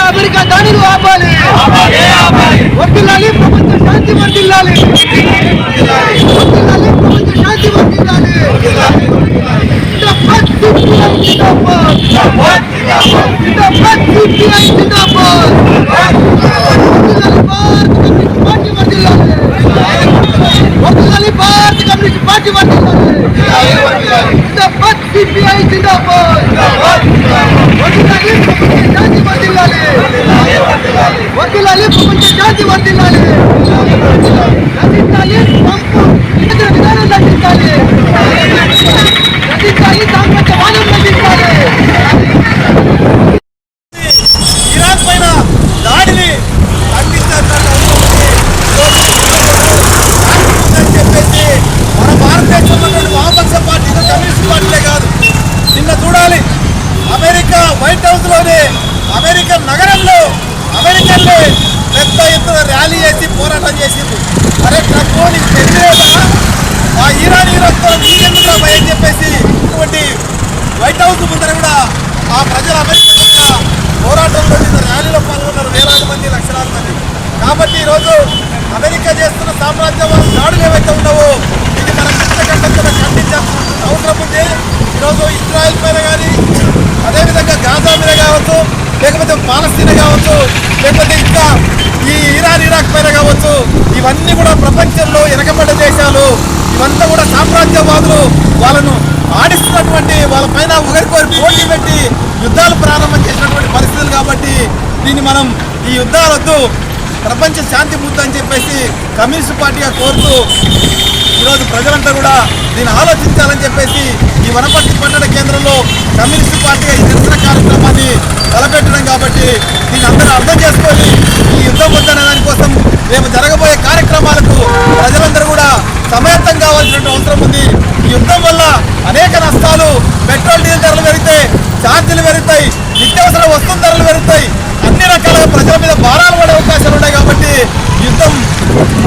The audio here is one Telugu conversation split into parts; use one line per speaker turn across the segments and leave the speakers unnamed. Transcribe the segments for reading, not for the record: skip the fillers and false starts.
అమెరికా దాడులు ఆపాలి. వర్ధిల్లాలి ప్రపంచ శాంతి, వర్ధిల్లాలి ప్రపంచ శాంతి, వర్ధిల్లాలి. జిందాబాద్ సిపిఐ, జిందాబాద్ సిపిఐ, జిందాబాద్. వర్ధిల్లాలి భారత కమ్యూనిస్ట్ పార్టీ, వర్ధిల్లాలి. వర్ధిల్లాలి భారత కమ్యూనిస్ట్ పార్టీ, వర్ధిల్లాలి. జిందాబాద్ సిపిఐ, జిందాబాద్. వర్ధిల్లాలి ప్రపంచ శాంతి, వర్ధిల్లాలి. వర్ధిల్లాలి ప్రపంచ శాంతి, వర్ధిల్లాలి. రచించాలి ట్రంప్ కేంద్ర విధానం, రచించాలి సామ్రాజ్యవాదం, రచించాలి.
ఇరాన్ పైన దాడిని చెప్పేసి మన భారతదేశంలో వామపక్ష పార్టీలు, కమ్యూనిస్ట్ పార్టీలే కాదు, నిన్న చూడాలి అమెరికా వైట్ హౌస్ లోనే అమెరికన్ నగరంలో అమెరికన్లే పెద్ద ఎత్తున ర్యాలీ చేసి పోరాటం చేసింది. అరే ట్రంప్ నీకు తెలియదా ఆ ఇరాన్తో నీకెందుకు భయం చెప్పేసి ఇటువంటి వైట్ హౌస్ ముందర కూడా ఆ ప్రజలు అమెరికా పోరాటంలో ర్యాలీలో పాల్గొన్నారు వేలాది మంది, లక్షలాది మంది. కాబట్టి ఈరోజు అమెరికా చేస్తున్న సామ్రాజ్యవాద దాడులు ఏవైతే ఉన్నావో ఇది మనం ఖచ్చితంగా ఖండించాల్సిన అవసరం ఉంది. ఈరోజు ఇజ్రాయెల్ పైన కానీ అదేవిధంగా గాజా మీద కావచ్చు, లేకపోతే పాలస్తీనా కావచ్చు, లేకపోతే ఇంకా ఈ ఇరాక్ పైన కావచ్చు, ఇవన్నీ కూడా ప్రపంచంలో వెనకబడ్డ దేశాలు, ఇవంతా కూడా సామ్రాజ్యవాదులు వాళ్ళను ఆడిస్తున్నటువంటి, వాళ్ళ పైన ఒకరికొకరు పోటీ పెట్టి యుద్ధాలు ప్రారంభం చేసినటువంటి పరిస్థితులు. కాబట్టి దీన్ని మనం ఈ యుద్ధాలొద్దు, ప్రపంచ శాంతి ముద్దు అని చెప్పేసి కమ్యూనిస్ట్ పార్టీగా కోరుతూ ఈరోజు ప్రజలంతా కూడా దీన్ని ఆలోచించాలని చెప్పేసి ఈ వనపర్తి పట్టణ కేంద్రంలో కమ్యూనిస్ట్ పార్టీగా ఈ నిరసన కార్యక్రమాన్ని తలపెట్టడం. కాబట్టి దీన్ని అందరూ అర్థం చేసుకొని ఈ యుద్ధం వద్దనే దానికోసం రేపు జరగబోయే కార్యక్రమాలకు ప్రజలందరూ కూడా సమయత్తం కావాల్సిన అవసరం ఉంది. ఈ యుద్ధం వల్ల అనేక నష్టాలు, పెట్రోల్ డీజిల్ ధరలు పెరుగుతాయి, ఛార్జీలు పెరుగుతాయి, నిత్యావసర వస్తువుల ధరలు పెరుగుతాయి, అన్ని రకాలుగా ప్రజల మీద భారాలు పడే అవకాశాలు ఉన్నాయి. కాబట్టి యుద్ధం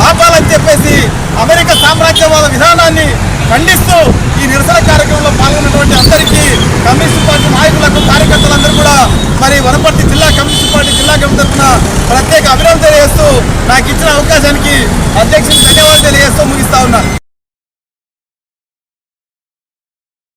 ఆపాలని చెప్పేసి అమెరికా సామ్రాజ్యవాద విధానాన్ని ఖండిస్తూ ఈ నిరసన కార్యక్రమంలో పాల్గొన్నటువంటి అందరికీ కమ్యూనిస్ట్ పార్టీ నాయకులకు, కార్యకర్తలందరూ కూడా మరి వనపర్తి జిల్లా కమ్యూనిస్ట్ పార్టీ జిల్లా కమిటీ తరఫున ప్రత్యేక అభినందన తెలియజేస్తూ నాకు ఇచ్చిన అవకాశానికి అధ్యక్షులు ధన్యవాదాలు తెలియజేస్తూ ముగిస్తా ఉన్నా.